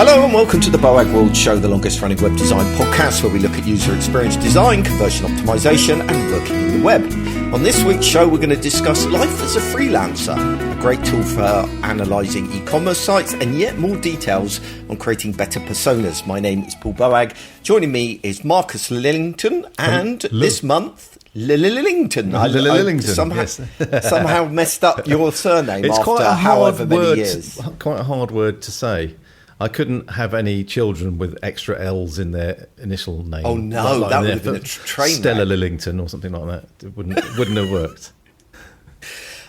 Hello and welcome to the Boag World Show, the longest running web design podcast where we look at user experience design, conversion optimization and working in the web. On this week's show we're going to discuss life as a freelancer, a great tool for analysing e-commerce sites and yet more details on creating better personas. My name is Paul Boag. Joining me is Marcus Lillington and this month Lillington. I somehow messed up your surname it's after quite a however many word, years. Quite a hard word to say. I couldn't have any children with extra L's in their initial name. Oh no, like that would have been a train Stella wreck. Lillington or something like that. It wouldn't have worked.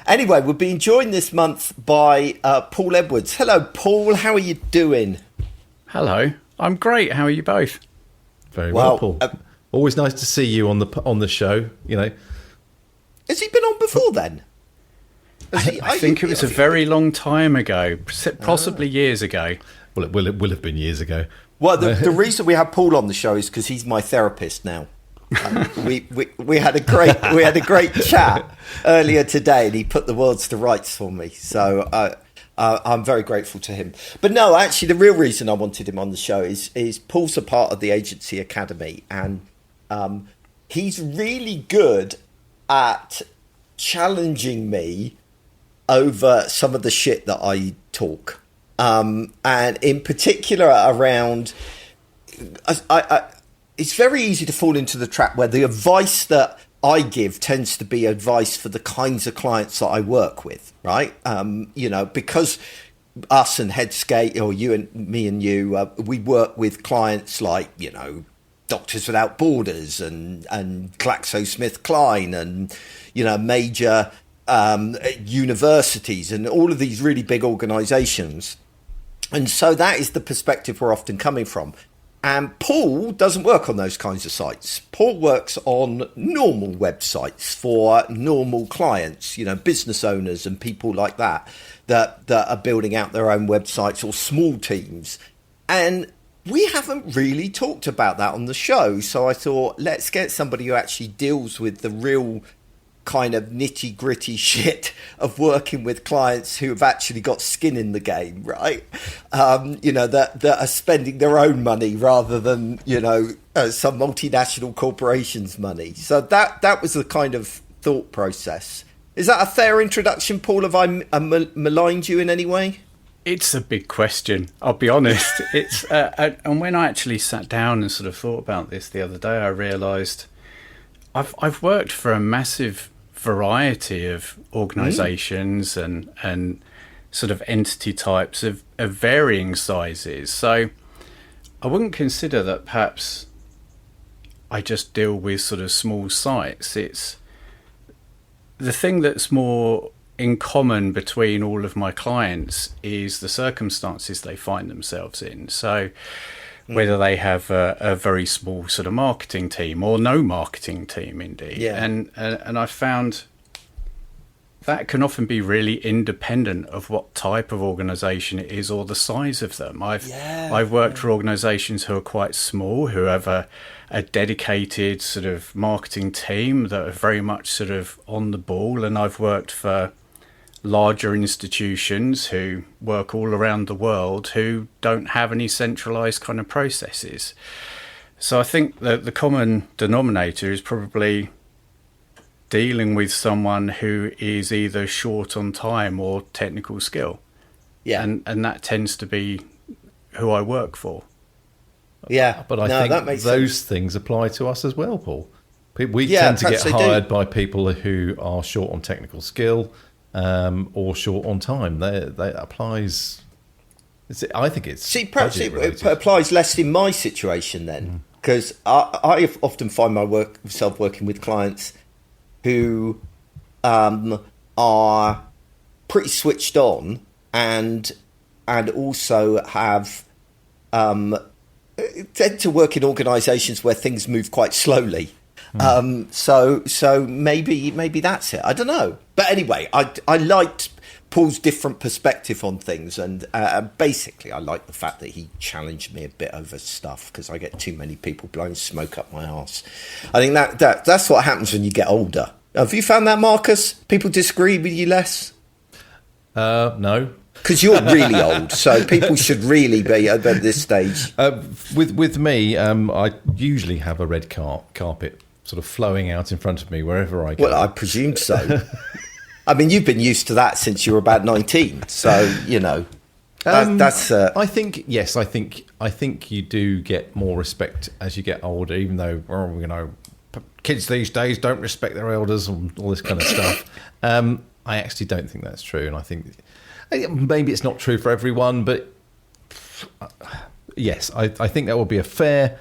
Anyway, we're being joined this month by Paul Edwards. Hello, Paul. How are you doing? Hello. I'm great. How are you both? Very well, Paul. Always nice to see you on the show. You know, has he been on before then? I think it was a very long time ago, possibly years ago. Well, it will have been years ago. Well, the reason we have Paul on the show is because he's my therapist now. We had a great chat earlier today, and he put the words to rights for me. So I'm very grateful to him. But no, actually, the real reason I wanted him on the show is Paul's a part of the Agency Academy, and he's really good at challenging me over some of the shit that I talk. And in particular around, it's very easy to fall into the trap where the advice that I give tends to be advice for the kinds of clients that I work with, right? Because us and Headscape, or you and me and you, we work with clients like, Doctors Without Borders and GlaxoSmithKline and, major universities and all of these really big organizations. And so that is the perspective we're often coming from. And Paul doesn't work on those kinds of sites. Paul works on normal websites for normal clients, business owners and people like that are building out their own websites, or small teams. And we haven't really talked about that on the show. So I thought, let's get somebody who actually deals with the real kind of nitty gritty shit of working with clients who have actually got skin in the game, right? That are spending their own money rather than, some multinational corporation's money. So that was the kind of thought process. Is that a fair introduction, Paul? Have I maligned you in any way? It's a big question, I'll be honest. It's and when I actually sat down and sort of thought about this the other day, I realised I've worked for a massive variety of organisations and sort of entity types of varying sizes. So I wouldn't consider that perhaps I just deal with sort of small sites. It's the thing that's more in common between all of my clients is the circumstances they find themselves in. So whether they have a very small sort of marketing team or no marketing team, indeed. Yeah. And I found that can often be really independent of what type of organisation it is or the size of them. I've worked for organisations who are quite small, who have a dedicated sort of marketing team that are very much sort of on the ball, and I've worked for larger institutions who work all around the world who don't have any centralized kind of processes. So I think that the common denominator is probably dealing with someone who is either short on time or technical skill. Yeah. And that tends to be who I work for. Yeah. But I think those things apply to us as well, Paul. We tend to get hired by people who are short on technical skill, or short on time. That applies. I think it's. See, perhaps it applies less in my situation then, because I often find myself working with clients who are pretty switched on and also have tend to work in organisations where things move quite slowly. So maybe that's it. I don't know. But anyway, I liked Paul's different perspective on things, and basically I like the fact that he challenged me a bit over stuff, because I get too many people blowing smoke up my arse. I think that's what happens when you get older. Have you found that, Marcus? People disagree with you less? No. Because you're really old, so people should really be at this stage. With me, I usually have a red carpet sort of flowing out in front of me wherever I go. Well, I presumed so. I mean, you've been used to that since you were about 19, so you know. That's. I think yes. I think you do get more respect as you get older, even though kids these days don't respect their elders and all this kind of stuff. I actually don't think that's true, and I think maybe it's not true for everyone, but yes, I think that would be a fair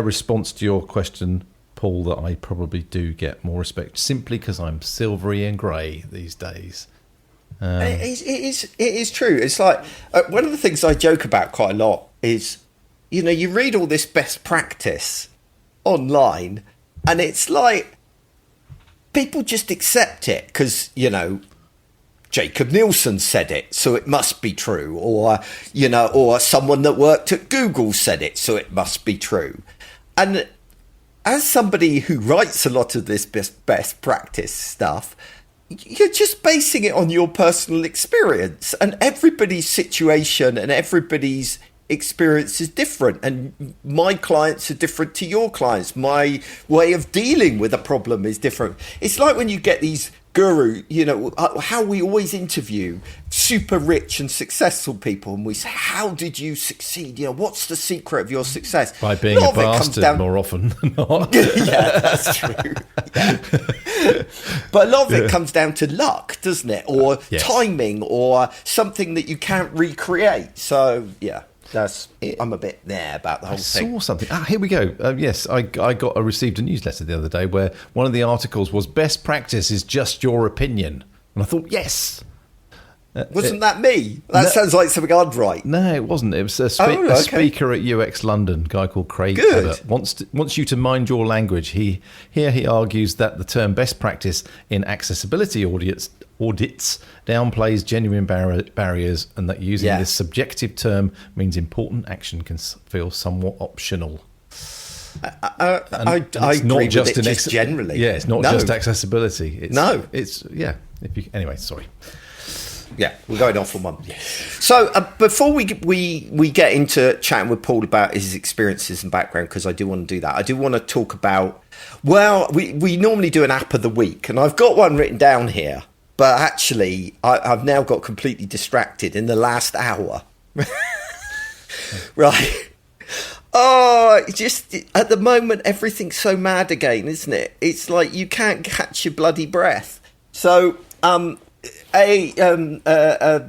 response to your question, Paul, that I probably do get more respect simply because I'm silvery and grey these days. It is true. It's like one of the things I joke about quite a lot is, you read all this best practice online, and it's like people just accept it because Jacob Nielsen said it, so it must be true, or someone that worked at Google said it, so it must be true. And as somebody who writes a lot of this best practice stuff, you're just basing it on your personal experience, and everybody's situation and everybody's experience is different, and my clients are different to your clients. My way of dealing with a problem is different. It's like when you get these guru, how we always interview super rich and successful people, and we say, how did you succeed? What's the secret of your success? By being a bastard more often than not. Yeah, that's true. Yeah. But a lot of it comes down to luck, doesn't it? Or timing, or something that you can't recreate. So yeah, I'm a bit there about the whole thing. I saw something. Here we go. Yes, I received a newsletter the other day where one of the articles was "Best practice is just your opinion," and I thought, yes. Wasn't that me? That sounds like something I'd write. No, it wasn't. It was a speaker at UX London, a guy called Craig Abbott, wants you to mind your language. He argues that the term best practice in accessibility audits downplays genuine barriers, and that using this subjective term means important action can feel somewhat optional. I agree with it just generally. Yeah, it's not just accessibility. Anyway, sorry. Yeah, we're going off on one. So before we get into chatting with Paul about his experiences and background, because I do want to do that, I do want to talk about, we normally do an app of the week, and I've got one written down here, but actually I've now got completely distracted in the last hour. Right. Oh, just at the moment, everything's so mad again, isn't it? It's like you can't catch your bloody breath. So,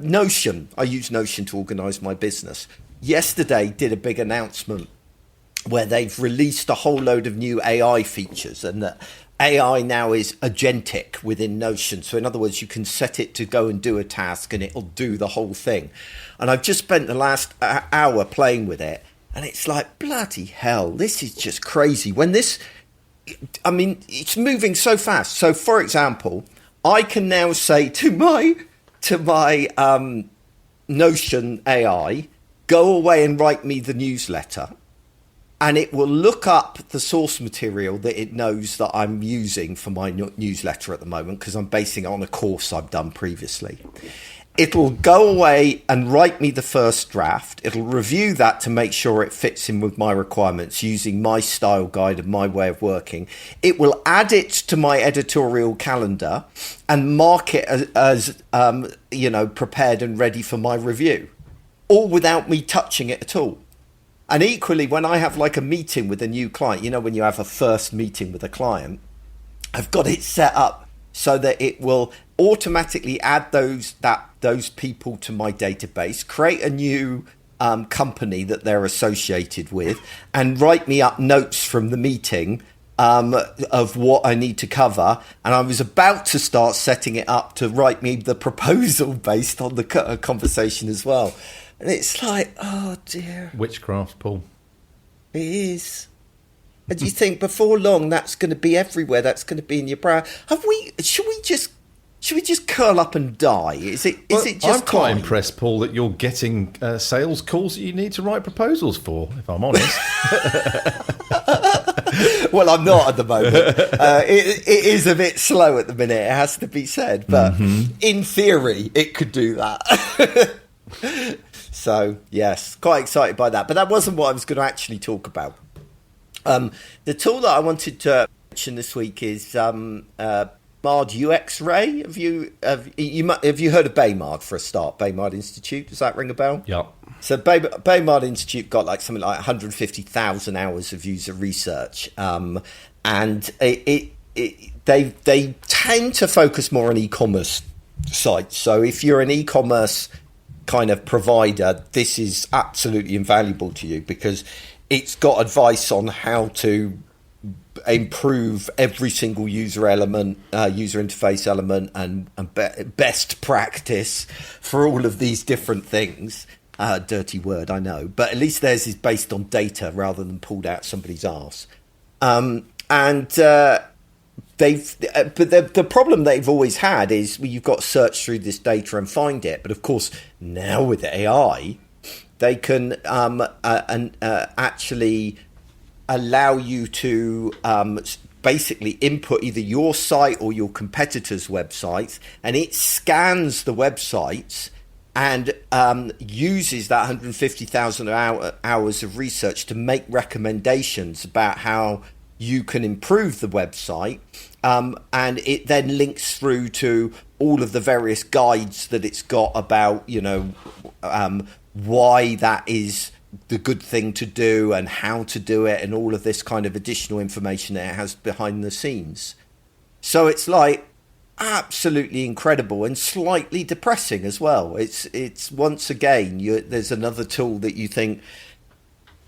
Notion. I use Notion to organise my business. Yesterday did a big announcement where they've released a whole load of new AI features, and that AI now is agentic within Notion. So in other words, you can set it to go and do a task and it'll do the whole thing. And I've just spent the last hour playing with it, and it's like, bloody hell, this is just crazy. It's moving so fast. So for example, I can now say to my Notion AI, go away and write me the newsletter, and it will look up the source material that it knows that I'm using for my newsletter at the moment, because I'm basing it on a course I've done previously. It'll go away and write me the first draft. It'll review that to make sure it fits in with my requirements using my style guide and my way of working. It will add it to my editorial calendar and mark it as prepared and ready for my review, all without me touching it at all. And equally, when I have like a meeting with a new client, when you have a first meeting with a client, I've got it set up so that it will automatically add those people to my database, create a new company that they're associated with, and write me up notes from the meeting of what I need to cover. And I was about to start setting it up to write me the proposal based on the conversation as well. And it's like, oh dear. Witchcraft, Paul. It is. And you think before long that's going to be everywhere? That's going to be in your brow. Should we just curl up and die? Is it just? I'm quite impressed, Paul, that you're getting sales calls that you need to write proposals for. If I'm honest. Well, I'm not at the moment. It is a bit slow at the minute, it has to be said. But in theory, it could do that. So, yes, quite excited by that. But that wasn't what I was going to actually talk about. The tool that I wanted to mention this week is Baymard UX Ray. Have you heard of Baymard for a start? Baymard Institute, does that ring a bell? Yeah. So Baymard Institute got like something like 150,000 hours of user research, and they tend to focus more on e-commerce sites. So if you're an e-commerce kind of provider, this is absolutely invaluable to you because it's got advice on how to improve every single user element, user interface element, and best practice for all of these different things. Dirty word, I know, but at least theirs is based on data rather than pulled out somebody's arse. The problem they've always had is you've got to search through this data and find it. But of course, now with AI, they can actually allow you to basically input either your site or your competitor's websites, and it scans the websites and uses that 150,000 hours of research to make recommendations about how you can improve the website, and it then links through to all of the various guides that it's got about, why that is the good thing to do and how to do it, and all of this kind of additional information that it has behind the scenes. So it's like absolutely incredible and slightly depressing as well. It's once again, there's another tool that you think,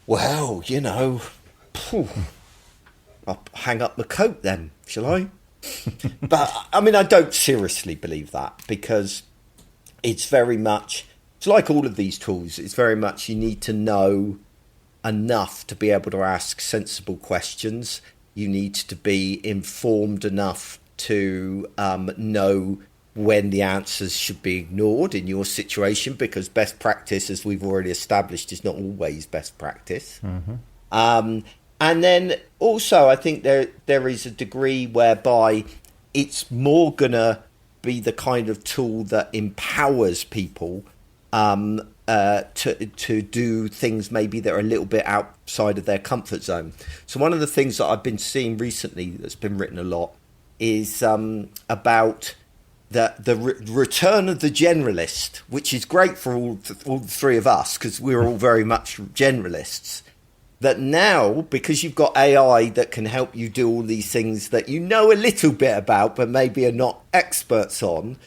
well, I'll hang up my coat then, shall I? But, I mean, I don't seriously believe that, because it's very much, it's like all of these tools, it's very much you need to know enough to be able to ask sensible questions. You need to be informed enough to know when the answers should be ignored in your situation, because best practice, as we've already established, is not always best practice. And then also, I think there is a degree whereby it's more going to be the kind of tool that empowers people to do things maybe that are a little bit outside of their comfort zone. So one of the things that I've been seeing recently that's been written a lot is about the return of the generalist, which is great for all the three of us, because we're all very much generalists. That now, because you've got AI that can help you do all these things that you know a little bit about but maybe are not experts on,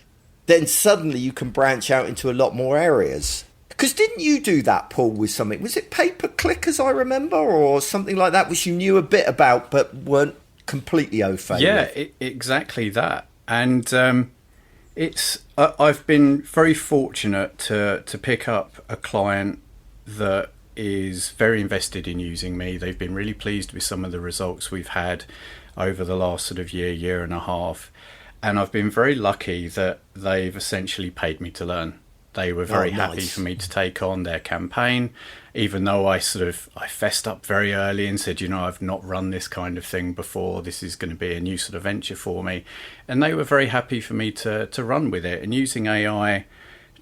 then suddenly you can branch out into a lot more areas. Because didn't you do that, Paul, with something? Was it pay-per-click, as I remember, or something like that, which you knew a bit about but weren't completely au fait with? Exactly that. And I've been very fortunate to pick up a client that is very invested in using me. They've been really pleased with some of the results we've had over the last sort of year and a half. And I've been very lucky that they've essentially paid me to learn. They were very happy for me to take on their campaign, even though I fessed up very early and said, I've not run this kind of thing before. This is going to be a new sort of venture for me. And they were very happy for me to run with it. And using AI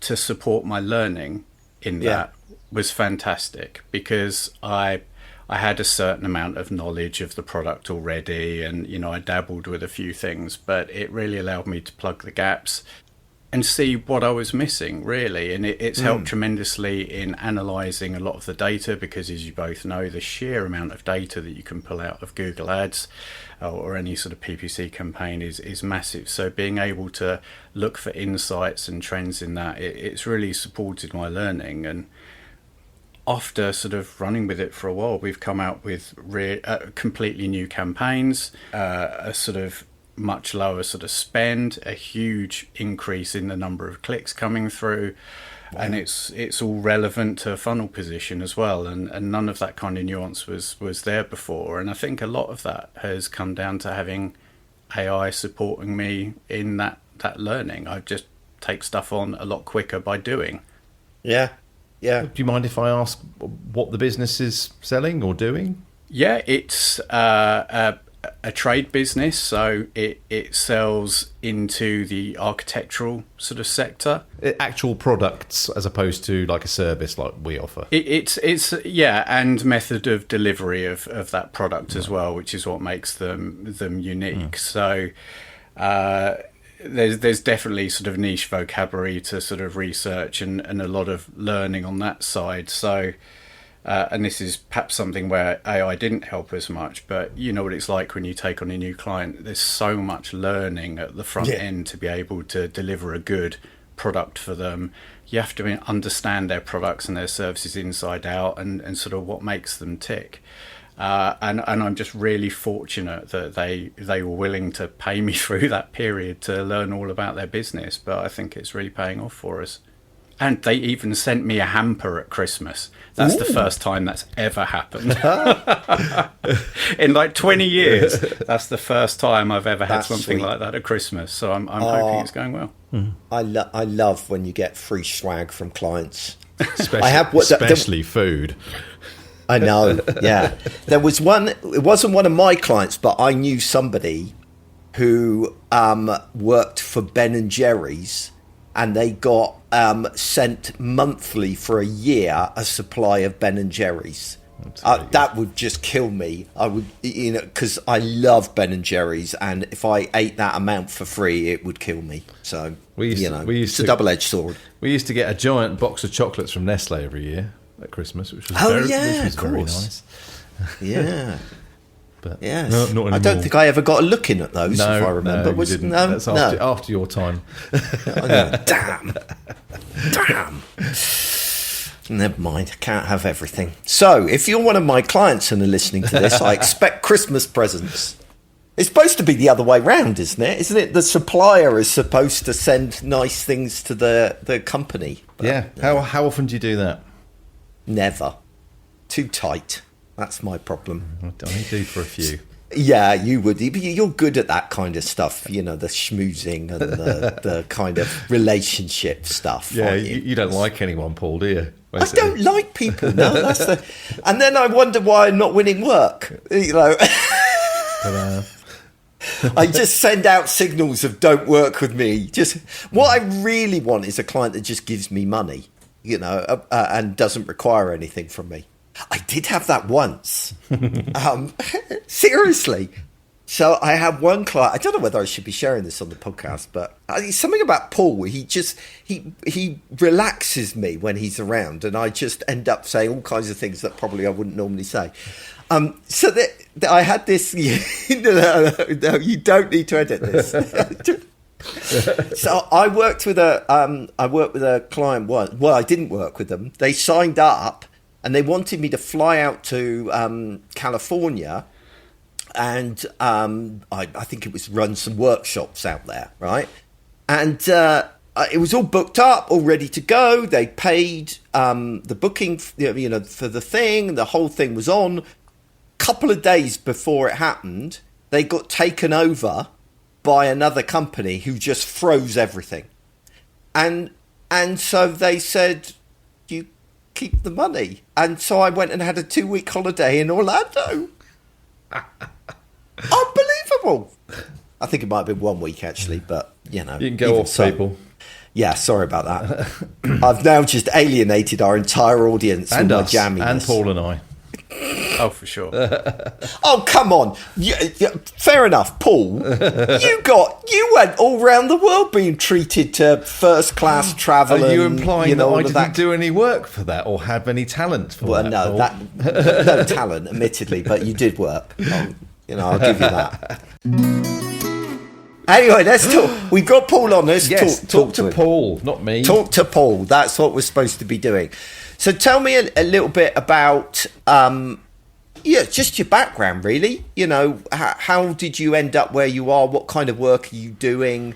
to support my learning in that was fantastic, because I had a certain amount of knowledge of the product already, and I dabbled with a few things, but it really allowed me to plug the gaps and see what I was missing, really. And it's helped tremendously in analysing a lot of the data, because as you both know, the sheer amount of data that you can pull out of Google Ads or any sort of PPC campaign is massive. So being able to look for insights and trends in that, it's really supported my learning. And after sort of running with it for a while, we've come out with completely new campaigns, a sort of much lower sort of spend, a huge increase in the number of clicks coming through. Wow. And it's all relevant to funnel position as well, and none of that kind of nuance was there before. And I think a lot of that has come down to having AI supporting me in that learning. I just take stuff on a lot quicker by doing. Yeah. Do you mind if I ask what the business is selling or doing? Yeah, it's a trade business, so it sells into the architectural sort of sector. Actual products as opposed to like a service like we offer. It's and method of delivery of that product as well, which is what makes them unique. So there's definitely sort of niche vocabulary to sort of research and a lot of learning on that side. So and this is perhaps something where AI didn't help as much, but you know what it's like when you take on a new client. There's so much learning at the front end to be able to deliver a good product for them. You have to understand their products and their services inside out and sort of what makes them tick. And I'm just really fortunate that they were willing to pay me through that period to learn all about their business. But I think it's really paying off for us. And they even sent me a hamper at Christmas. That's the first time that's ever happened. In like 20 years, that's the first time I've ever had something like that at Christmas. So I'm hoping it's going well. I love when you get free swag from clients. Especially food. I know, yeah. There was one, it wasn't one of my clients, but I knew somebody who worked for Ben & Jerry's, and they got sent monthly for a year a supply of Ben & Jerry's. That would just kill me. I would, because I love Ben & Jerry's, and if I ate that amount for free, it would kill me. So, it's a double-edged sword. We used to get a giant box of chocolates from Nestle every year at Christmas, which was very nice. Yeah. But yes. not anymore. I don't think I ever got a look in at those, if I remember. No, you didn't. That's after your time. Damn. Never mind. I can't have everything. So, if you're one of my clients and are listening to this, I expect Christmas presents. It's supposed to be the other way round, isn't it? Isn't it the supplier is supposed to send nice things to the company? But, yeah. How often do you do that? Never. Too tight. That's my problem. I do for a few. Yeah, you would. You're good at that kind of stuff, the schmoozing and the kind of relationship stuff. Yeah, you don't like anyone, Paul, do you? Basically. I don't like people. No, and then I wonder why I'm not winning work. But, I just send out signals of don't work with me. Just what I really want is a client that just gives me money, and doesn't require anything from me. I did have that once. Seriously. So I had one client. I don't know whether I should be sharing this on the podcast, but something about Paul. He relaxes me when he's around, and I just end up saying all kinds of things that probably I wouldn't normally say. So that I had this. No, you don't need to edit this. So I worked with a client once. Well, I didn't work with them. They signed up. And they wanted me to fly out to California and I think it was run some workshops out there, right? And it was all booked up, all ready to go. They paid the booking, for the thing. The whole thing was on. Couple of days before it happened, they got taken over by another company who just froze everything. And so they said, you keep the money. And so I went and had a 2-week holiday in Orlando. Unbelievable. I think it might have been 1 week actually, but you can go off, people. Yeah, sorry about that. I've now just alienated our entire audience and with us, my jamminess. and Paul and I. Oh, for sure. Oh, come on. Fair enough, Paul. You went all around the world being treated to first class travel. Are you implying that I didn't that do any work for that or have any talent for that? Well, no talent, admittedly, but you did work. I'll give you that. Anyway, let's talk. We've got Paul on. Let's talk to Paul, not me. Talk to Paul. That's what we're supposed to be doing. So tell me a little bit about, just your background, really. How did you end up where you are? What kind of work are you doing?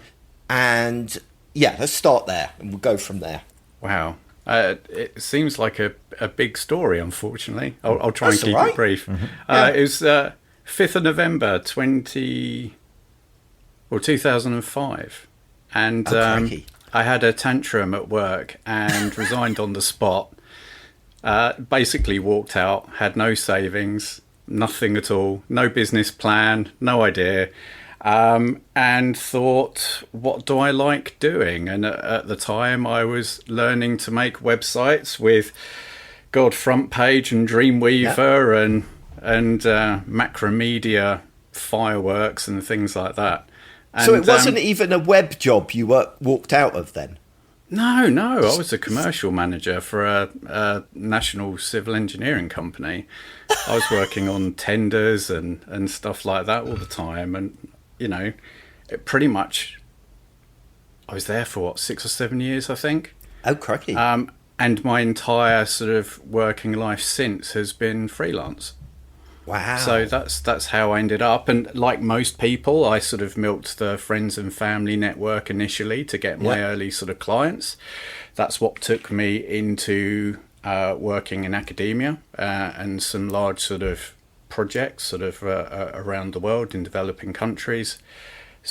And let's start there and we'll go from there. Wow. It seems like a big story, unfortunately. I'll try and keep it brief. Mm-hmm. It was 5th of November, 2005. And I had a tantrum at work and resigned on the spot. Basically walked out, had no savings, nothing at all, no business plan, no idea. And thought, what do I like doing? And at the time, I was learning to make websites with Front Page and Dreamweaver and Macromedia fireworks and things like that. And, so it wasn't even a web job you walked out of then? No. I was a commercial manager for a national civil engineering company. I was working on tenders and stuff like that all the time. And, it pretty much, I was there for 6 or 7 years, I think. Oh, crikey. And my entire sort of working life since has been freelance. Wow. So that's how I ended up. And like most people, I sort of milked the friends and family network initially to get my early sort of clients. That's what took me into working in academia and some large sort of projects sort of around the world in developing countries.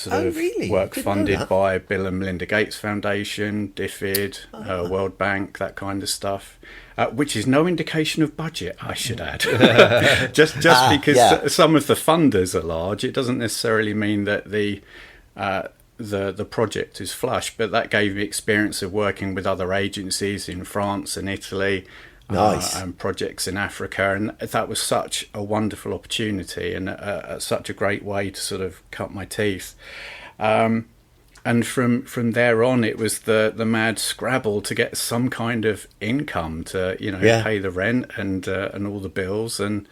Really? Work funded by Bill and Melinda Gates Foundation, DFID, World Bank, that kind of stuff. Which is no indication of budget, I should add. just because some of the funders are large, it doesn't necessarily mean that the project is flush. But that gave me experience of working with other agencies in France and Italy, and projects in Africa, and that was such a wonderful opportunity and such a great way to sort of cut my teeth. And from there on, it was the mad scrabble to get some kind of income to pay the rent and all the bills. And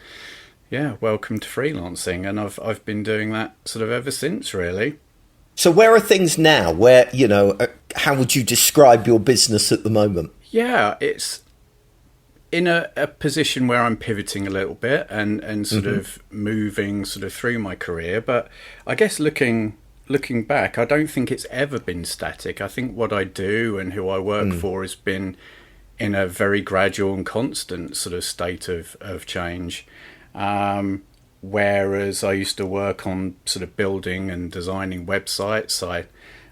welcome to freelancing. And I've been doing that sort of ever since, really. So where are things now? Where how would you describe your business at the moment? Yeah, it's in a position where I'm pivoting a little bit and sort of moving sort of through my career. But I guess looking back, I don't think it's ever been static. I think what I do and who I work for has been in a very gradual and constant sort of state of change. Whereas I used to work on sort of building and designing websites,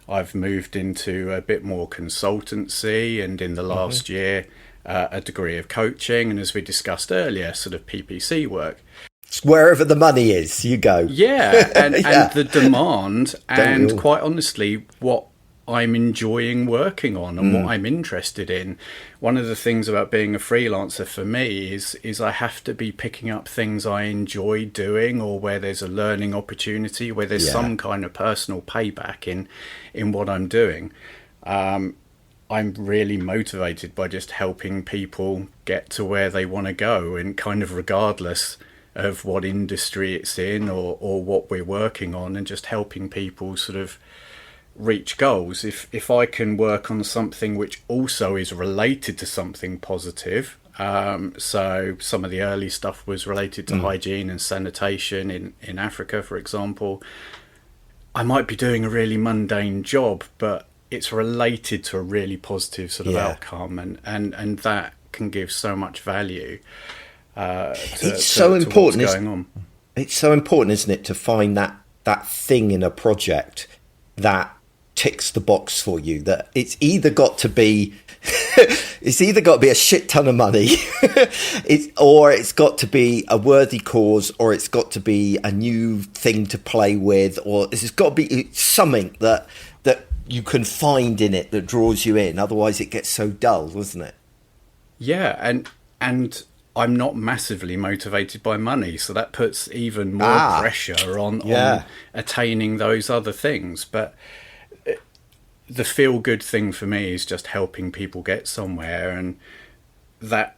I've moved into a bit more consultancy, and in the last year, a degree of coaching, and as we discussed earlier, sort of PPC work. Wherever the money is, you go. Yeah, and the demand, and quite honestly, what I'm enjoying working on and what I'm interested in. One of the things about being a freelancer for me is I have to be picking up things I enjoy doing, or where there's a learning opportunity, where there's some kind of personal payback in what I'm doing. I'm really motivated by just helping people get to where they want to go, and kind of regardless of what industry it's in or what we're working on, and just helping people sort of reach goals. If I can work on something which also is related to something positive, so some of the early stuff was related to hygiene and sanitation in Africa, for example. I might be doing a really mundane job, but it's related to a really positive sort of outcome, and that can give so much value. It's so important. What's going on. It's so important, isn't it, to find that thing in a project that ticks the box for you. That it's either got to be a shit ton of money, or it's got to be a worthy cause, or it's got to be a new thing to play with, or it's got to be something that you can find in it that draws you in. Otherwise, it gets so dull, doesn't it? Yeah, and I'm not massively motivated by money, so that puts even more pressure on attaining those other things. But the feel-good thing for me is just helping people get somewhere, and that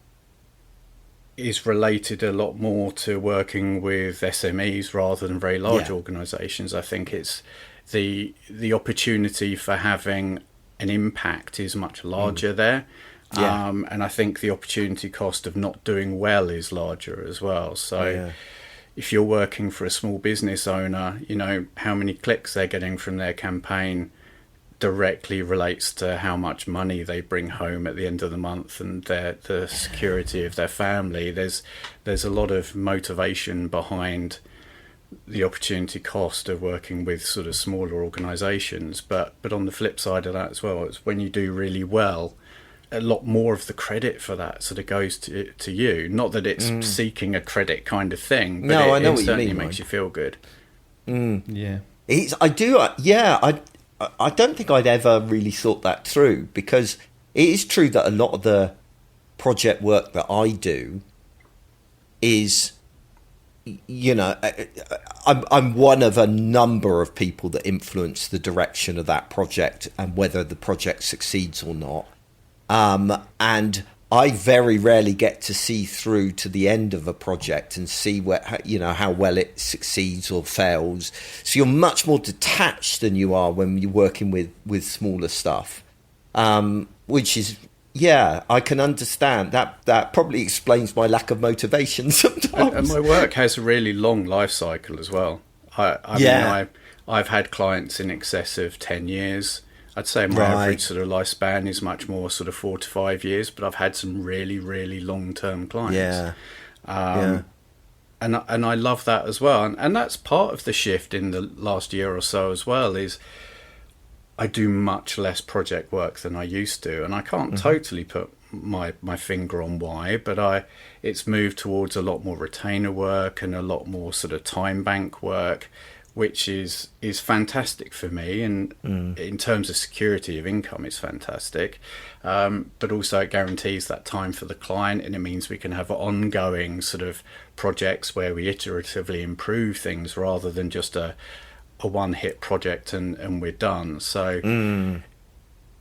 is related a lot more to working with SMEs rather than very large organisations. I think it's the opportunity for having an impact is much larger there. And I think the opportunity cost of not doing well is larger as well. So if you're working for a small business owner, how many clicks they're getting from their campaign directly relates to how much money they bring home at the end of the month, and the security of their family. There's a lot of motivation behind the opportunity cost of working with sort of smaller organisations, but on the flip side of that as well, it's when you do really well, a lot more of the credit for that sort of goes to you. Not that it's seeking a credit kind of thing, but I know it what certainly you mean, makes you feel good. Yeah. I don't think I'd ever really thought that through, because it is true that a lot of the project work that I do is, I'm one of a number of people that influence the direction of that project and whether the project succeeds or not. And I very rarely get to see through to the end of a project and see how well it succeeds or fails. So you're much more detached than you are when you're working with smaller stuff, which is, I can understand that. That probably explains my lack of motivation sometimes. And my work has a really long life cycle as well. I've had clients in excess of 10 years. I'd say my average sort of lifespan is much more sort of 4 to 5 years, but I've had some really, really long-term clients. And I love that as well. And that's part of the shift in the last year or so as well, is I do much less project work than I used to. And I can't totally put my finger on why, but it's moved towards a lot more retainer work and a lot more sort of time bank work, which is fantastic for me, and in terms of security of income, it's fantastic. But also it guarantees that time for the client, and it means we can have ongoing sort of projects where we iteratively improve things rather than just a one-hit project and we're done. So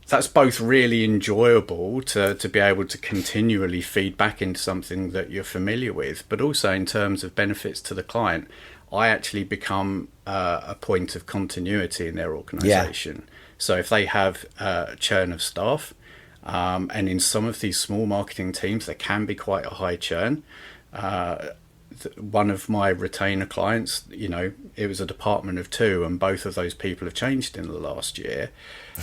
that's both really enjoyable to be able to continually feed back into something that you're familiar with, but also in terms of benefits to the client, I actually become a point of continuity in their organisation. So if they have a churn of staff, and in some of these small marketing teams, there can be quite a high churn. One of my retainer clients, it was a department of 2, and both of those people have changed in the last year.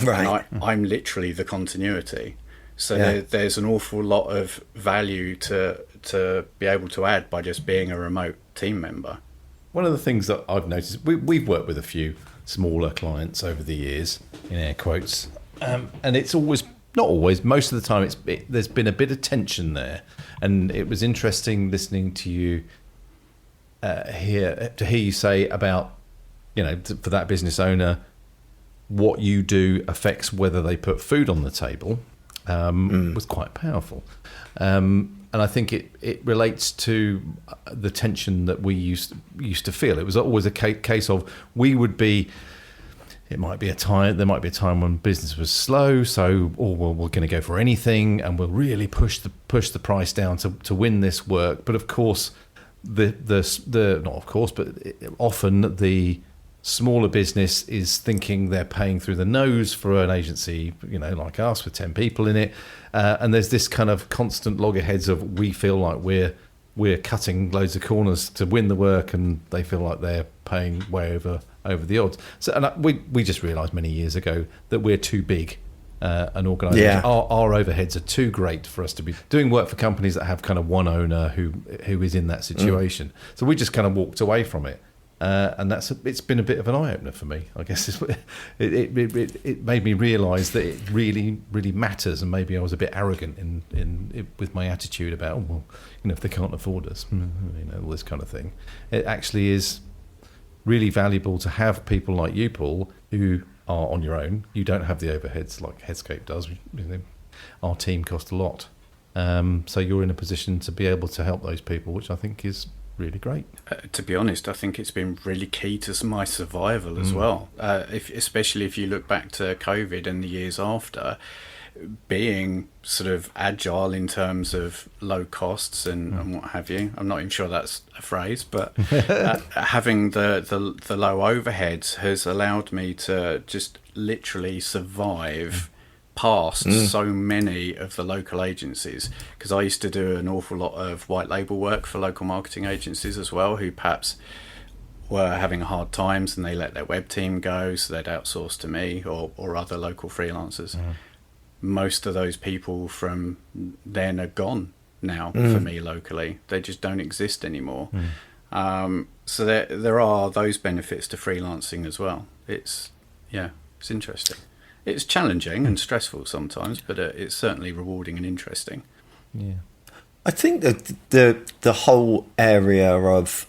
Right. And I'm literally the continuity. So there's an awful lot of value to be able to add by just being a remote team member. One of the things that I've noticed, we've worked with a few smaller clients over the years, in air quotes, and it's always, not always, most of the time, there's been a bit of tension there. And it was interesting listening to you hear you say about, for that business owner, what you do affects whether they put food on the table, was quite powerful. And I think it relates to the tension that we used to feel. It was always a case of there might be a time when business was slow, so we're going to go for anything and we'll really push the price down to win this work. But of course, often the smaller business is thinking they're paying through the nose for an agency, like us with 10 people in it. And there's this kind of constant loggerheads of, we feel like we're cutting loads of corners to win the work, and they feel like they're paying way over the odds. So, and we just realised many years ago that we're too big an organisation. Yeah. Our overheads are too great for us to be doing work for companies that have kind of one owner who is in that situation. So we just kind of walked away from it. And it's been a bit of an eye-opener for me, I guess. It made me realise that it really, really matters, and maybe I was a bit arrogant with my attitude about, if they can't afford us, all this kind of thing. It actually is really valuable to have people like you, Paul, who are on your own. You don't have the overheads like Headscape does. Our team cost a lot. So you're in a position to be able to help those people, which I think is really great. To be honest, I think it's been really key to my survival as well. Especially if you look back to COVID and the years after, being sort of agile in terms of low costs and what have you. I'm not even sure that's a phrase, but having the low overheads has allowed me to just literally survive past so many of the local agencies, because I used to do an awful lot of white label work for local marketing agencies as well, who perhaps were having hard times and they let their web team go, so they'd outsource to me or other local freelancers. Most of those people from then are gone now for me locally. They just don't exist anymore. So there are those benefits to freelancing as well. It's interesting. It's challenging and stressful sometimes, but it's certainly rewarding and interesting. Yeah. I think that the whole area of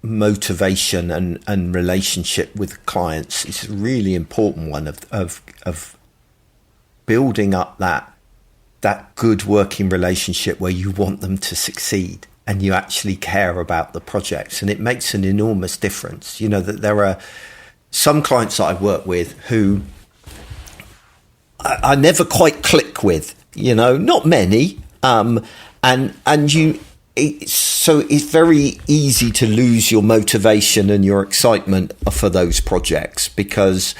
motivation and relationship with clients is a really important one of building up that good working relationship where you want them to succeed and you actually care about the projects, and it makes an enormous difference. You know, that there are some clients that I work with who I never quite click with, you know, not many, so it's very easy to lose your motivation and your excitement for those projects because,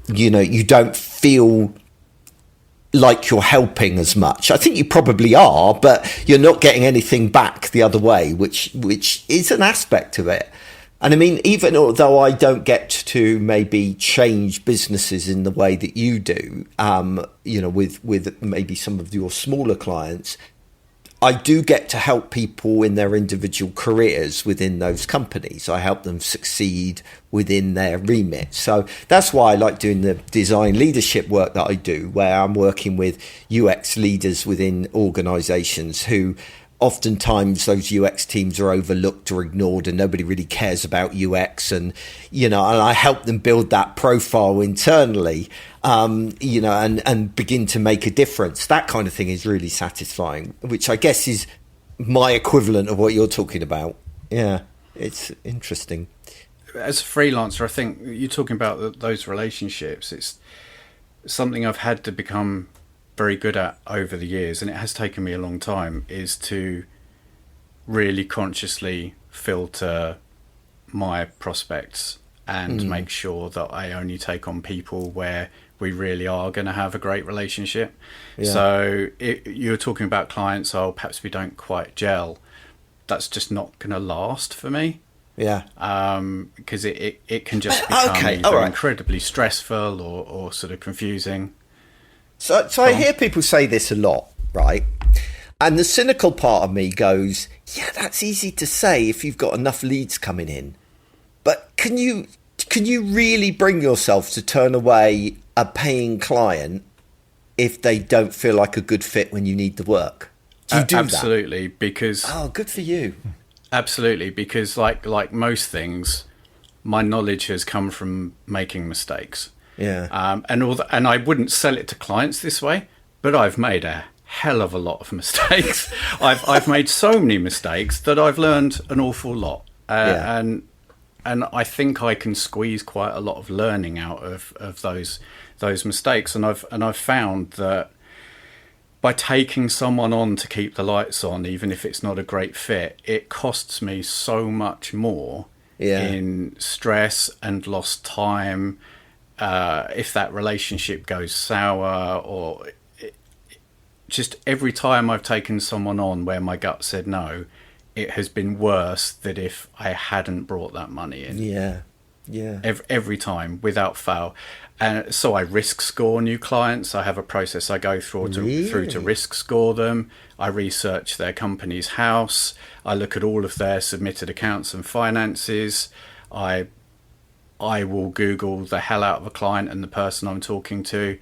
you know, you don't feel like you're helping as much. I think you probably are, but you're not getting anything back the other way, which is an aspect of it. And I mean, even though I don't get to maybe change businesses in the way that you do, you know, with maybe some of your smaller clients, I do get to help people in their individual careers within those companies. I help them succeed within their remit. So that's why I like doing the design leadership work that I do, where I'm working with UX leaders within organizations who oftentimes those UX teams are overlooked or ignored and nobody really cares about UX. And, you know, and I help them build that profile internally, you know, and begin to make a difference. That kind of thing is really satisfying, which I guess is my equivalent of what you're talking about. Yeah, it's interesting. As a freelancer, I think you're talking about those relationships. It's something I've had to become very good at over the years, and it has taken me a long time, is to really consciously filter my prospects and make sure that I only take on people where we really are going to have a great relationship. Yeah. So you're talking about clients, perhaps we don't quite gel. That's just not going to last for me. Yeah. Because it can just become either incredibly stressful or sort of confusing. So I hear people say this a lot, right? And the cynical part of me goes, yeah, that's easy to say if you've got enough leads coming in. But can you really bring yourself to turn away a paying client if they don't feel like a good fit when you need the work? Do you do absolutely, that? Because good for you. Absolutely, because like most things, my knowledge has come from making mistakes. Yeah. And I wouldn't sell it to clients this way, but I've made a hell of a lot of mistakes. I've made so many mistakes that I've learned an awful lot. And I think I can squeeze quite a lot of learning out of those mistakes. And I've found that by taking someone on to keep the lights on, even if it's not a great fit, it costs me so much more in stress and lost time. If that relationship goes sour, or just every time I've taken someone on where my gut said no, it has been worse than if I hadn't brought that money in. Yeah. Every time, without fail. And so I risk score new clients. I have a process I go through to risk score them. I research their company's house. I look at all of their submitted accounts and finances. I will Google the hell out of a client and the person I'm talking to,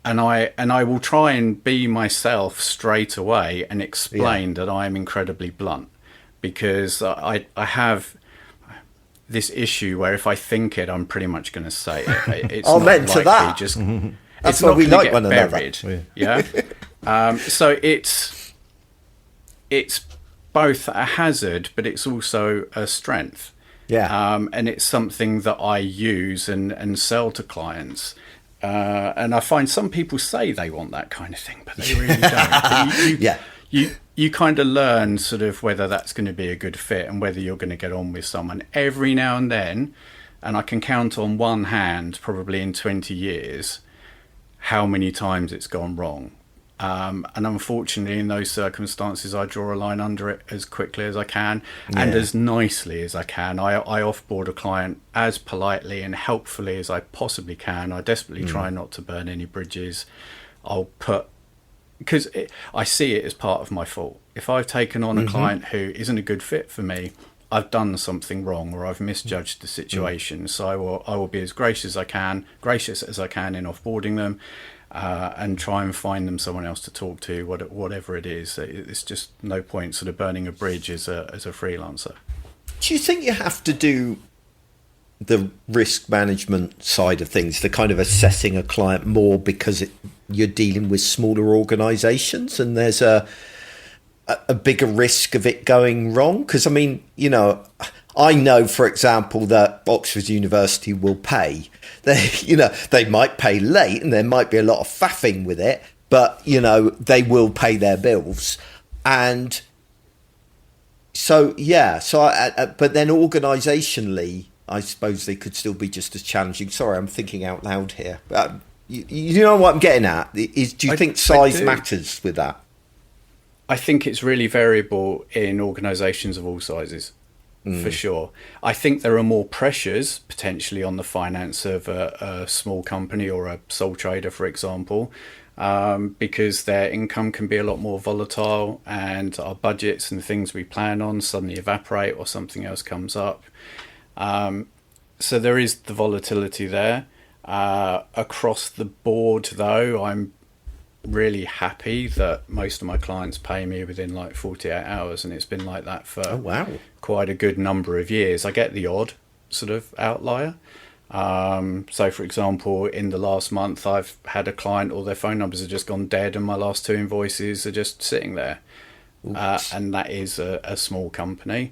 and I will try and be myself straight away and explain that I am incredibly blunt, because I have this issue where if I think it, I'm pretty much going to say it. It's not meant to that. Just that's why we like one another. Yeah. So it's both a hazard, but it's also a strength. Yeah. And it's something that I use and sell to clients. And I find some people say they want that kind of thing, but they really don't. You kind of learn sort of whether that's going to be a good fit and whether you're going to get on with someone every now and then. And I can count on one hand, probably in 20 years, how many times it's gone wrong. And unfortunately, in those circumstances, I draw a line under it as quickly as I can and as nicely as I can. I offboard a client as politely and helpfully as I possibly can. I desperately try not to burn any bridges. I see it as part of my fault. If I've taken on a client who isn't a good fit for me, I've done something wrong or I've misjudged the situation. So I will be as gracious as I can in offboarding them, and try and find them someone else to talk to, whatever it is. It's just no point sort of burning a bridge as a freelancer. Do you think you have to do the risk management side of things, the kind of assessing a client more because you're dealing with smaller organisations and there's a bigger risk of it going wrong? Because, I mean, you know, I know, for example, that Oxford University will pay. They might pay late and there might be a lot of faffing with it, but, you know, they will pay their bills. And so, but then organisationally, I suppose they could still be just as challenging. Sorry, I'm thinking out loud here. You know what I'm getting at? Do you think size matters with that? I think it's really variable in organisations of all sizes, for sure. I think there are more pressures potentially on the finance of a small company or a sole trader, for example, because their income can be a lot more volatile and our budgets and things we plan on suddenly evaporate or something else comes up. So there is the volatility there. Across the board, though, I'm really happy that most of my clients pay me within like 48 hours, and it's been like that for quite a good number of years. I get the odd sort of outlier. So, for example, in the last month, I've had a client, all their phone numbers have just gone dead, and my last 2 invoices are just sitting there. And that is a small company.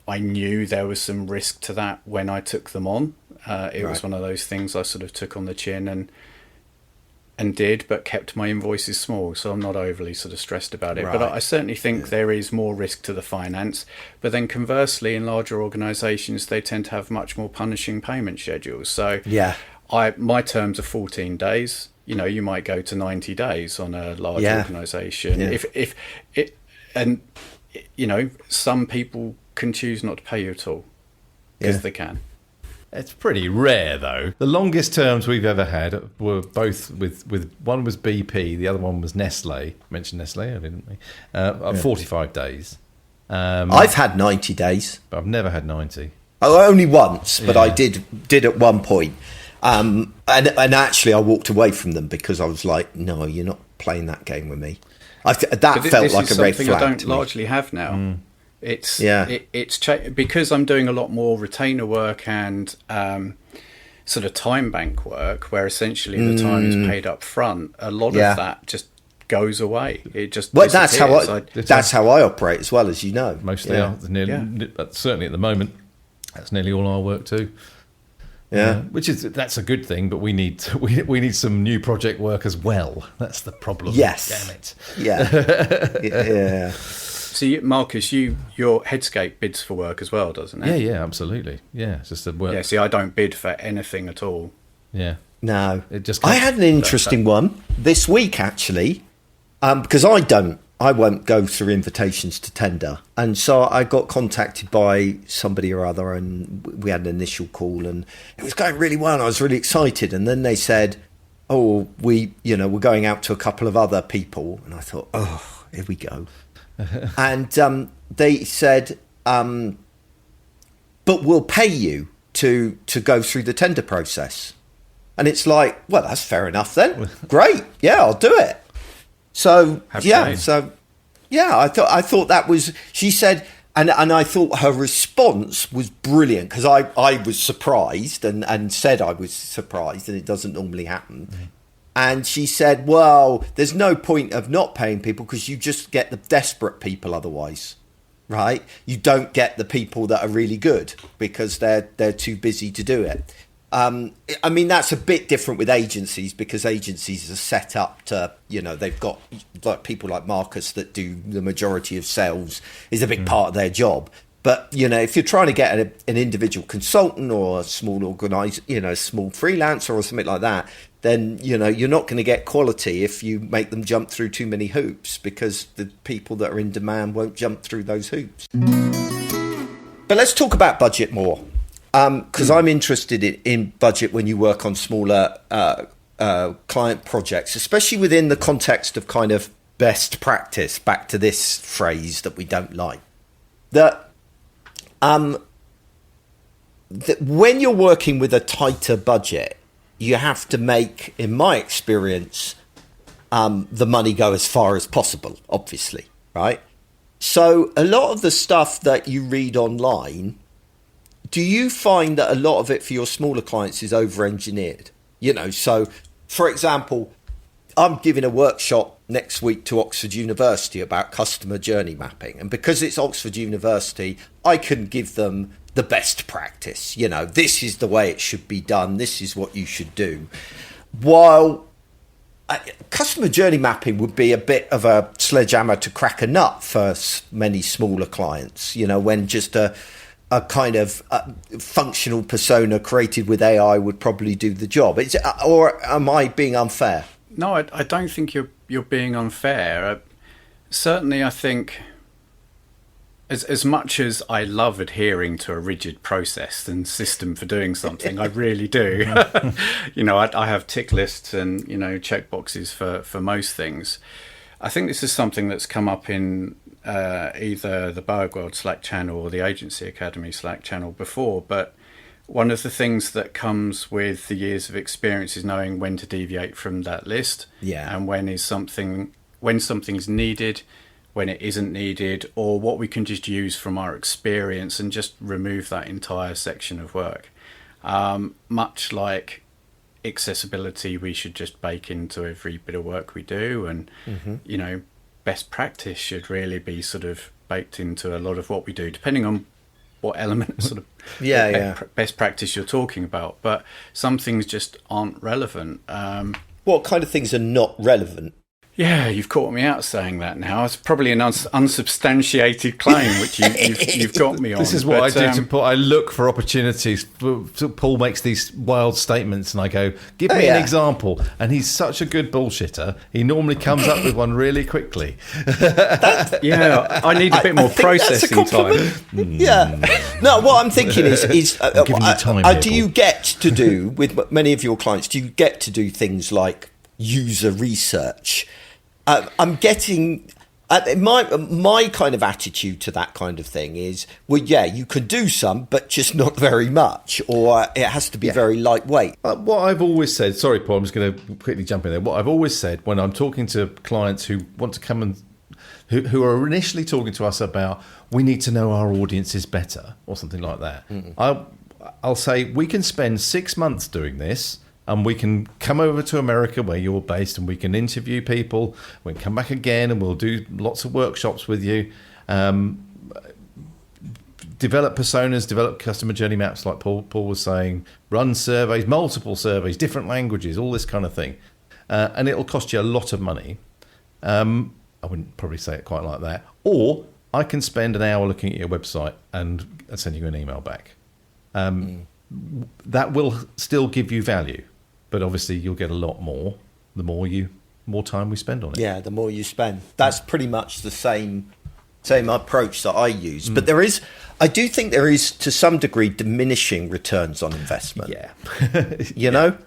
I knew there was some risk to that when I took them on. It was one of those things I sort of took on the chin and did, but kept my invoices small, so I'm not overly sort of stressed about it. But I certainly think there is more risk to the finance. But then conversely, in larger organisations, they tend to have much more punishing payment schedules. So my terms are 14 days. You know, you might go to 90 days on a large organisation. If it, and you know, some people can choose not to pay you at all because they can. It's pretty rare, though. The longest terms we've ever had were both with one was BP, the other one was Nestle. Mentioned Nestle, didn't we? 45 days. I've had 90 days, but I've never had 90. Oh, only once, but I did at one point. And actually, I walked away from them because I was like, "No, you're not playing that game with me." That felt like a red flag. I don't largely have now. It's because I'm doing a lot more retainer work and sort of time bank work, where essentially the time is paid up front. A lot of that just goes away. It just that's how I operate as well, as you know. Mostly, certainly at the moment, that's nearly all our work too. That's a good thing, but we need some new project work as well. That's the problem. Yes, damn it. Yeah. So, Marcus, your Headscape bids for work as well, doesn't it? Yeah, absolutely. Yeah, it's just a work. Yeah, see, I don't bid for anything at all. Yeah. No. I had an interesting one this week, actually, because I won't go through invitations to tender. And so I got contacted by somebody or other, and we had an initial call, and it was going really well, and I was really excited. And then they said, "Oh, we're going out to a couple of other people." And I thought, "Oh, here we go." And they said, "But we'll pay you to go through the tender process." And it's like, well, that's fair enough then. Great, yeah, I'll do it. So I thought that was. She said, and I thought her response was brilliant, because I was surprised and said I was surprised, and it doesn't normally happen. Mm-hmm. And she said, well, there's no point of not paying people because you just get the desperate people otherwise, right? You don't get the people that are really good because they're too busy to do it. I mean, that's a bit different with agencies, because agencies are set up to, they've got like people like Marcus that do the majority of sales is a big part of their job. But, if you're trying to get an individual consultant or a small small freelancer or something like that, then, you're not going to get quality if you make them jump through too many hoops, because the people that are in demand won't jump through those hoops. But let's talk about budget more, because I'm interested in budget when you work on smaller client projects, especially within the context of kind of best practice, back to this phrase that we don't like. That when you're working with a tighter budget, you have to make, in my experience, the money go as far as possible, obviously, right? So a lot of the stuff that you read online, do you find that a lot of it for your smaller clients is over-engineered? You know, so, for example, I'm giving a workshop next week to Oxford University about customer journey mapping. And because it's Oxford University, I can give them the best practice. You know, this is the way it should be done. This is what you should do. While customer journey mapping would be a bit of a sledgehammer to crack a nut for many smaller clients, you know, when just a kind of functional persona created with AI would probably do the job. Or am I being unfair? No, I don't think you're being unfair. Certainly, I think as much as I love adhering to a rigid process and system for doing something, I really do. You know, I have tick lists and, you know, check boxes for most things. I think this is something that's come up in either the Baymard Slack channel or the Agency Academy Slack channel before, but one of the things that comes with the years of experience is knowing when to deviate from that list, and when something's needed, when it isn't needed, or what we can just use from our experience and just remove that entire section of work. Much like accessibility, we should just bake into every bit of work we do, and you know, best practice should really be sort of baked into a lot of what we do, depending on what element sort of best practice you're talking about. But some things just aren't relevant. What kind of things are not relevant? Yeah, you've caught me out saying that now. It's probably an unsubstantiated claim, which you've got me on. This is what I do to Paul. I look for opportunities. Paul makes these wild statements and I go, give me an example. And he's such a good bullshitter. He normally comes up with one really quickly. I need a bit more processing time. No, what I'm thinking is do you get to do, with many of your clients, do you get to do things like user research? I'm getting my kind of attitude to that kind of thing is, well, you could do some, but just not very much, or it has to be very lightweight. What I've always said, sorry, Paul, I'm just going to quickly jump in there. What I've always said when I'm talking to clients who want to come and who are initially talking to us about, we need to know our audiences better or something like that. I'll say, we can spend 6 months doing this, and we can come over to America where you're based and we can interview people. We can come back again and we'll do lots of workshops with you. Develop personas, develop customer journey maps like Paul was saying, run surveys, multiple surveys, different languages, all this kind of thing. And it'll cost you a lot of money. I wouldn't probably say it quite like that. Or I can spend an hour looking at your website and send you an email back. That will still give you value. But obviously, you'll get a lot more the more time we spend on it. Yeah, the more you spend. That's pretty much the same approach that I use. But I do think there is, to some degree, diminishing returns on investment. Yeah. You know,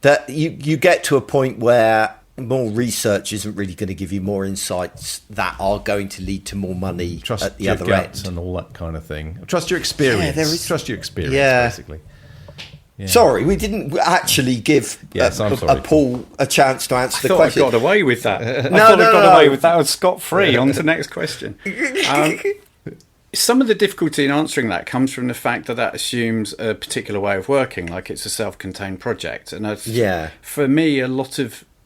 that you get to a point where more research isn't really going to give you more insights that are going to lead to more money at the other end. And all that kind of thing. Trust your experience. Trust your experience, basically. Yeah. Sorry, we didn't actually give Paul a chance to answer the question. I got away with that. I got away with that scot-free. On to the next question. Some of the difficulty in answering that comes from the fact that assumes a particular way of working, like it's a self-contained project. And for me,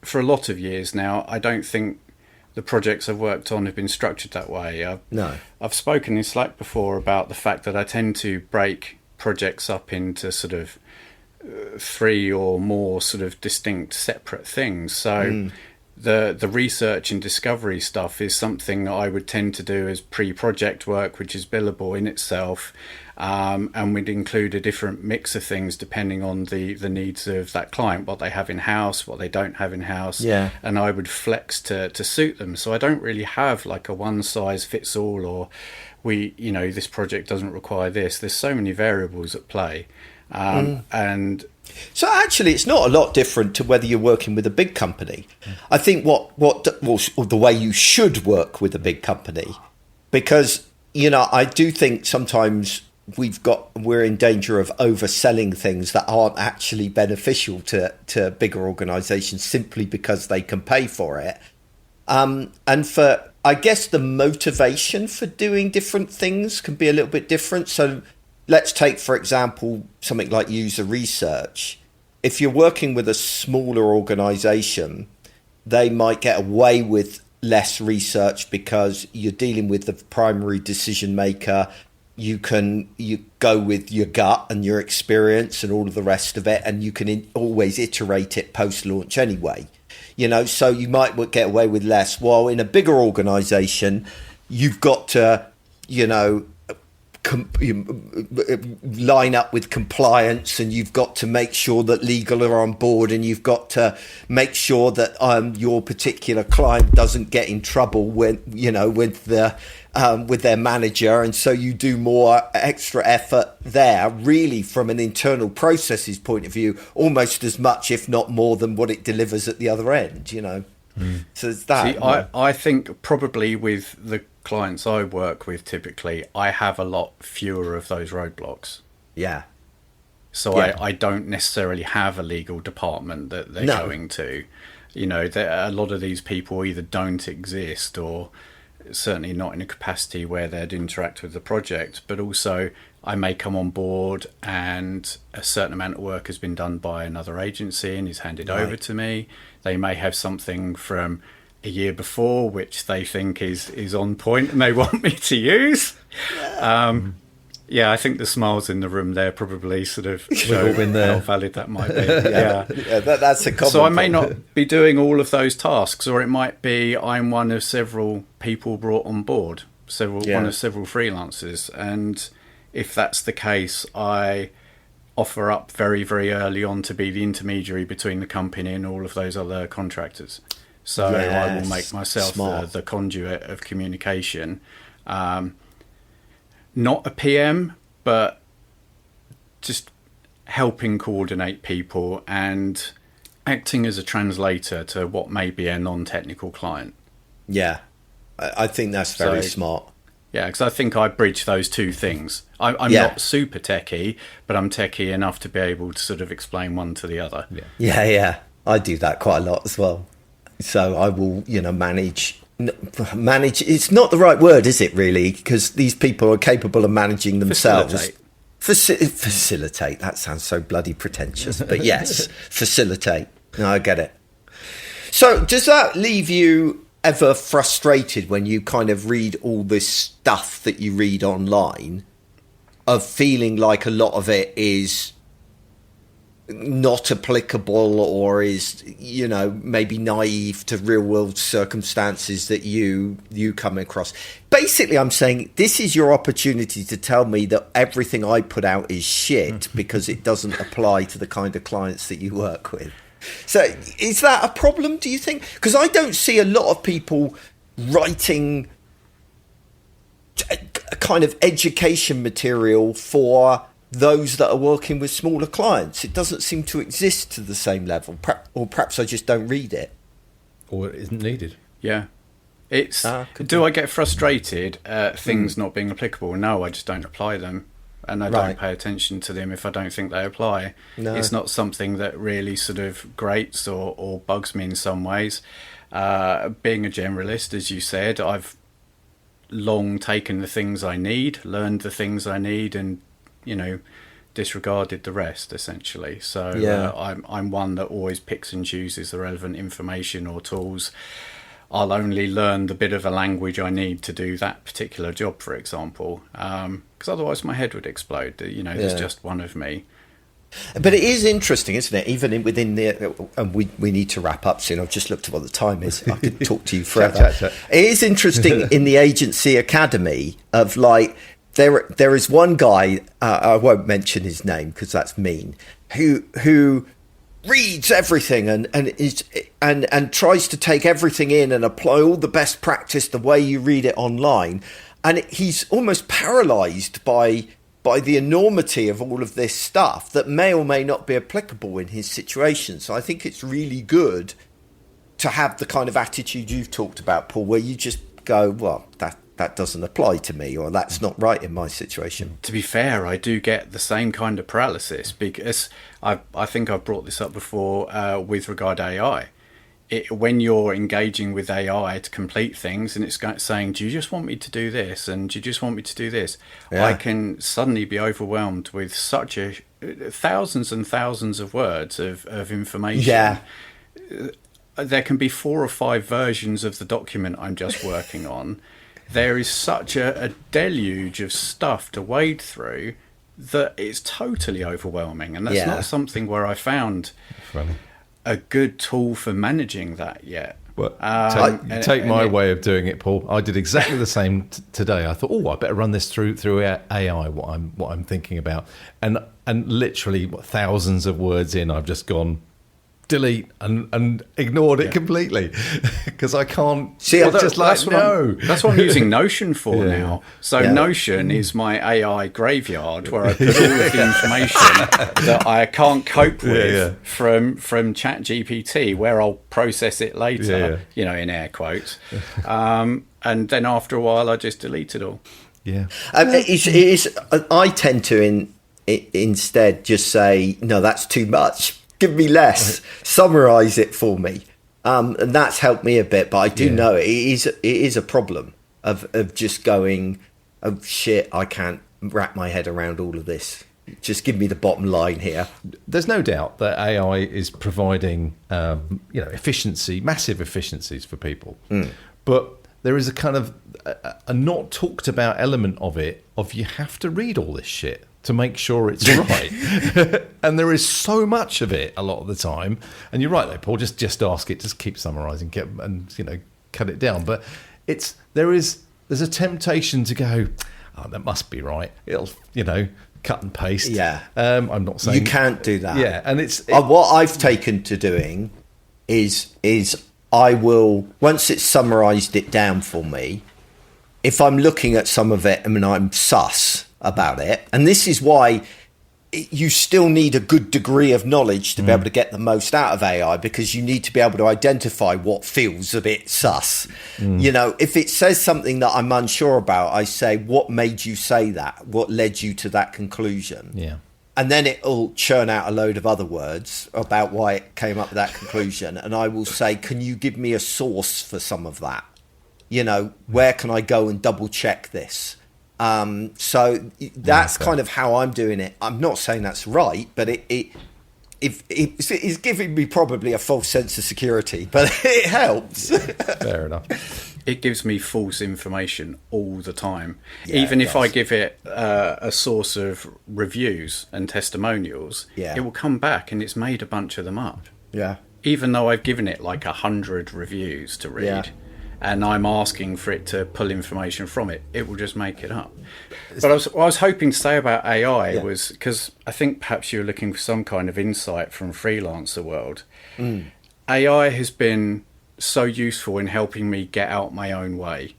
for a lot of years now, I don't think the projects I've worked on have been structured that way. I've spoken in Slack before about the fact that I tend to break projects up into sort of 3 or more sort of distinct separate things. So the research and discovery stuff is something that I would tend to do as pre-project work, which is billable in itself, and we'd include a different mix of things depending on the needs of that client, what they have in-house, what they don't have in-house, and I would flex to suit them. So I don't really have like a one-size-fits-all, or this project doesn't require this. There's so many variables at play. And so actually it's not a lot different to whether you're working with a big company. I think what the way you should work with a big company, because I do think sometimes we're in danger of overselling things that aren't actually beneficial to bigger organizations simply because they can pay for it. And for, I guess, the motivation for doing different things can be a little bit different. So let's take, for example, something like user research. If you're working with a smaller organization, they might get away with less research because you're dealing with the primary decision maker. You go with your gut and your experience and all of the rest of it, and you can always iterate it post-launch anyway. So you might get away with less. While in a bigger organization, you've got to, line up with compliance, and you've got to make sure that legal are on board, and you've got to make sure that your particular client doesn't get in trouble with their manager, and so you do more extra effort there, really from an internal processes point of view, almost as much, if not more, than what it delivers at the other end. So it's that. See, I think probably with the clients I work with, typically I have a lot fewer of those roadblocks. Yeah. So yeah. I don't necessarily have a legal department that they're going to. A lot of these people either don't exist, or certainly not in a capacity where they'd interact with the project. But also, I may come on board and a certain amount of work has been done by another agency and is handed over to me. They may have something from a year before which they think is on point and they want me to use. I think the smiles in the room there probably sort of show how valid that might be. That's a common. So I may not be doing all of those tasks, or it might be I'm one of several people brought on board, one of several freelancers, and if that's the case, I offer up very, very early on to be the intermediary between the company and all of those other contractors. So I will make myself the conduit of communication. Not a PM, but just helping coordinate people and acting as a translator to what may be a non-technical client. Yeah, I think that's very smart. Yeah, because I think I bridge those two things. I'm not super techie, but I'm techie enough to be able to sort of explain one to the other. Yeah. I do that quite a lot as well. So I will, manage. It's not the right word, is it, really? Because these people are capable of managing themselves. Facilitate. That sounds so bloody pretentious. But yes, facilitate. No, I get it. So does that leave you ever frustrated when you kind of read all this stuff that you read online, of feeling like a lot of it is not applicable, or is maybe naive to real world circumstances that you come across? Basically, I'm saying this is your opportunity to tell me that everything I put out is shit because it doesn't apply to the kind of clients that you work with. So is that a problem, do you think? Because I don't see a lot of people writing a kind of education material for those that are working with smaller clients. It doesn't seem to exist to the same level, or perhaps I just don't read it, or it isn't needed. Yeah, it's do I get frustrated at things not being applicable? No, I just don't apply them, and I don't pay attention to them if I don't think they apply. No. It's not something that really sort of grates or bugs me in some ways. Being a generalist, as you said, I've long taken the things I need, learned the things I need, and disregarded the rest, essentially. So I'm one that always picks and chooses the relevant information or tools. I'll only learn the bit of a language I need to do that particular job, for example, because otherwise my head would explode. There's just one of me. But it is interesting, isn't it? Even within and we need to wrap up soon. I've just looked at what the time is. I could talk to you forever. Chat. It is interesting in the agency academy of like, there is one guy, I won't mention his name because that's mean, who reads everything and tries to take everything in and apply all the best practice the way you read it online, and he's almost paralyzed by the enormity of all of this stuff that may or may not be applicable in his situation. So I think it's really good to have the kind of attitude you've talked about, Paul, where you just go, well, that doesn't apply to me, or that's not right in my situation. To be fair, I do get the same kind of paralysis, because I think I've brought this up before with regard to AI. When you're engaging with AI to complete things and it's saying, do you just want me to do this? And do you just want me to do this? Yeah. I can suddenly be overwhelmed with such thousands and thousands of words of information. Yeah. There can be 4 or 5 versions of the document I'm just working on. There is such a deluge of stuff to wade through that it's totally overwhelming. And that's not something where I found a good tool for managing that yet. Well, take my way of doing it, Paul. I did exactly the same today. I thought, I better run this through AI, what I'm thinking about. And literally thousands of words in, I've just gone delete and ignored it completely, because I can't see. That's what I'm using Notion for now. So Notion is my AI graveyard, where I put all of the information that I can't cope with from ChatGPT, where I'll process it later, in air quotes, and then after a while I just delete it all. I tend to instead just say, no, that's too much. Give me less, summarize it for me. And that's helped me a bit, but I do know it is a problem of just going, oh shit, I can't wrap my head around all of this. Just give me the bottom line here. There's no doubt that AI is providing, efficiency, massive efficiencies for people. But there is a kind of a not talked about element of it, of you have to read all this shit to make sure it's right. And there is so much of it a lot of the time. And you're right, though, Paul, just ask it, just keep summarising, cut it down. But there's a temptation to go, that must be right. It'll, cut and paste. Yeah. I'm not saying... You can't do that. Yeah, and it's... what I've taken to doing is I will, once it's summarised it down for me, if I'm looking at some of it, I'm sus about it, and this is why you still need a good degree of knowledge to be able to get the most out of AI, because you need to be able to identify what feels a bit sus. If it says something that I'm unsure about, I say, what made you say that? What led you to that conclusion? Yeah. And then it'll churn out a load of other words about why it came up with that conclusion, and I will say, can you give me a source for some of that? Where can I go and double check this? So that's kind of how I'm doing it. I'm not saying that's right, but it's giving me probably a false sense of security, but it helps. Fair enough. It gives me false information all the time. Even if I give it a source of reviews and testimonials, it will come back and it's made a bunch of them up. Yeah. Even though I've given it like 100 reviews to read. Yeah. And I'm asking for it to pull information from it, it will just make it up. But what I was hoping to say about AI was, because I think perhaps you were looking for some kind of insight from freelancer world. AI has been so useful in helping me get out my own way.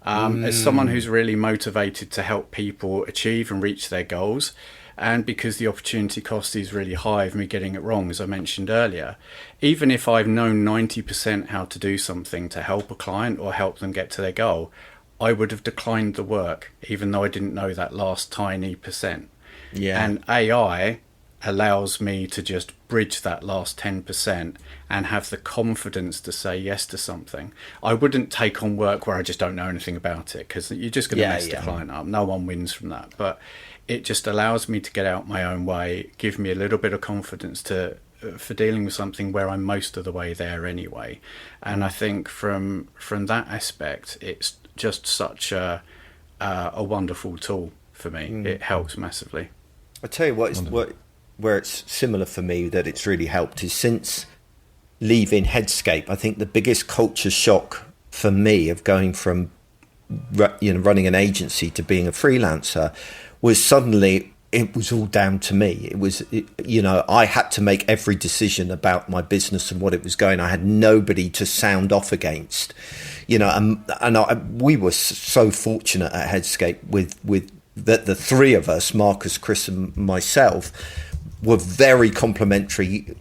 As someone who's really motivated to help people achieve and reach their goals, and because the opportunity cost is really high of me getting it wrong, as I mentioned earlier, even if I've known 90% how to do something to help a client or help them get to their goal, I would have declined the work, even though I didn't know that last tiny percent. Yeah. And AI allows me to just bridge that last 10% and have the confidence to say yes to something. I wouldn't take on work where I just don't know anything about it, because you're just going to mess the client up. No one wins from that. But it just allows me to get out my own way, give me a little bit of confidence for dealing with something where I'm most of the way there anyway. And I think from that aspect, it's just such a wonderful tool for me. It helps massively. I tell you where it's similar for me that it's really helped is since leaving Headscape. I think the biggest culture shock for me of going from running an agency to being a freelancer was suddenly it was all down to me. It was, I had to make every decision about my business and what it was going. I had nobody to sound off against, we were so fortunate at Headscape with that the three of us, Marcus, Chris and myself, were very complementary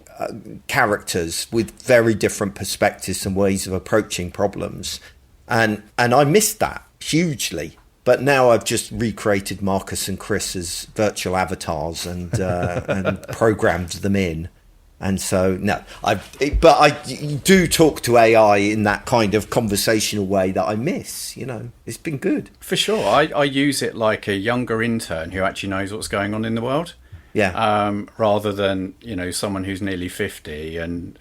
characters with very different perspectives and ways of approaching problems. And I missed that hugely. But now I've just recreated Marcus and Chris as virtual avatars and programmed them in. And so, no, but I do talk to AI in that kind of conversational way that I miss, It's been good. For sure. I use it like a younger intern who actually knows what's going on in the world. Yeah. Rather than, someone who's nearly 50 and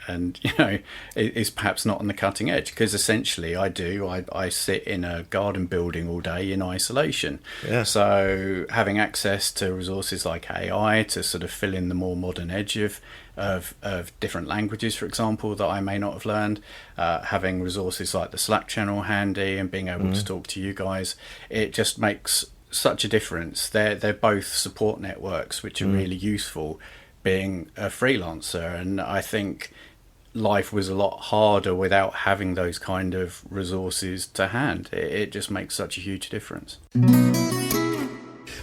is perhaps not on the cutting edge. Because essentially I sit in a garden building all day in isolation. Yeah. So having access to resources like AI to sort of fill in the more modern edge of different languages, for example, that I may not have learned, having resources like the Slack channel handy and being able to talk to you guys, it just makes such a difference. They're both support networks which are really useful being a freelancer, and I think life was a lot harder without having those kind of resources to hand. It just makes such a huge difference.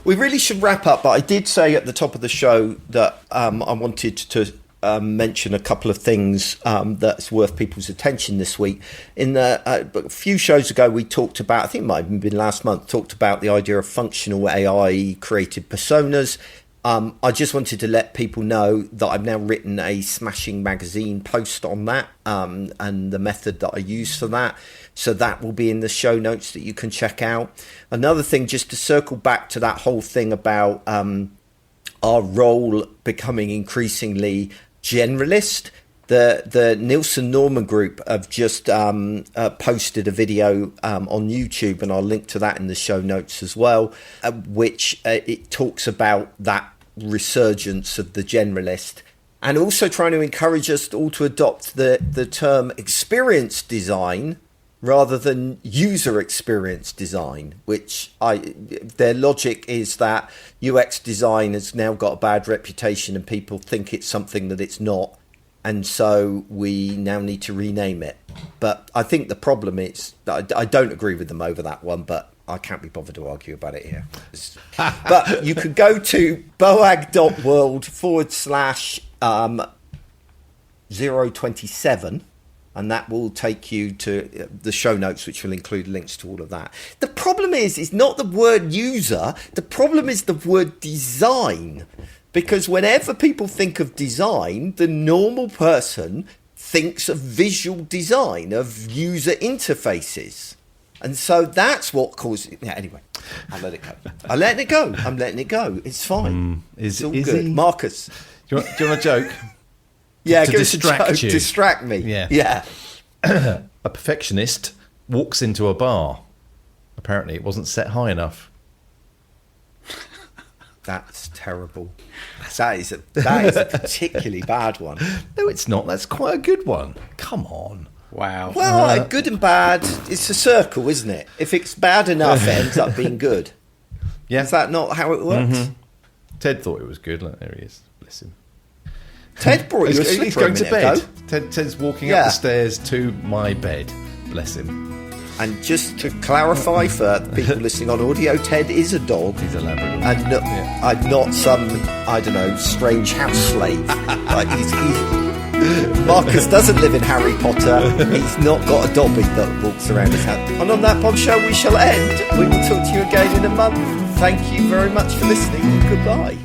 We really should wrap up, but I did say at the top of the show that I wanted to mention a couple of things that's worth people's attention this week. In a few shows ago, we talked about, I think it might have been last month, talked about the idea of functional AI created personas. I just wanted to let people know that I've now written a Smashing Magazine post on that and the method that I use for that. So that will be in the show notes that you can check out. Another thing, just to circle back to that whole thing about our role becoming increasingly generalist. The Nielsen Norman Group have just posted a video on YouTube, and I'll link to that in the show notes as well, which it talks about that resurgence of the generalist, and also trying to encourage us all to adopt the term experience design rather than user experience design, which their logic is that UX design has now got a bad reputation and people think it's something that it's not. And so we now need to rename it. But I think the problem is that I don't agree with them over that one, but I can't be bothered to argue about it here. But you can go to boag.world/027. And that will take you to the show notes, which will include links to all of that. The problem is not the word user. The problem is the word design. Because whenever people think of design, the normal person thinks of visual design, of user interfaces. And so that's what causes it. Yeah, anyway, I'll let it go. I'm letting it go. It's fine. It's all good. Marcus. Do you want a joke? Yeah, to distract you. Distract me. Yeah. A perfectionist walks into a bar. Apparently, it wasn't set high enough. That's terrible. That is a particularly bad one. No, it's not. That's quite a good one. Come on. Wow. Well, good and bad, it's a circle, isn't it? If it's bad enough, it ends up being good. Yeah. Is that not how it works? Mm-hmm. Ted thought it was good. Look, there he is. Bless him. Ted brought you a slipper. He's going to bed. Ted's walking up the stairs to my bed. Bless him. And just to clarify for people listening on audio, Ted is a dog. He's a Labrador. And not some, I don't know, strange house slave. Like Marcus doesn't live in Harry Potter. He's not got a Dobby that walks around his house. And on that bombshell we shall end. We will talk to you again in a month. Thank you very much for listening. Goodbye.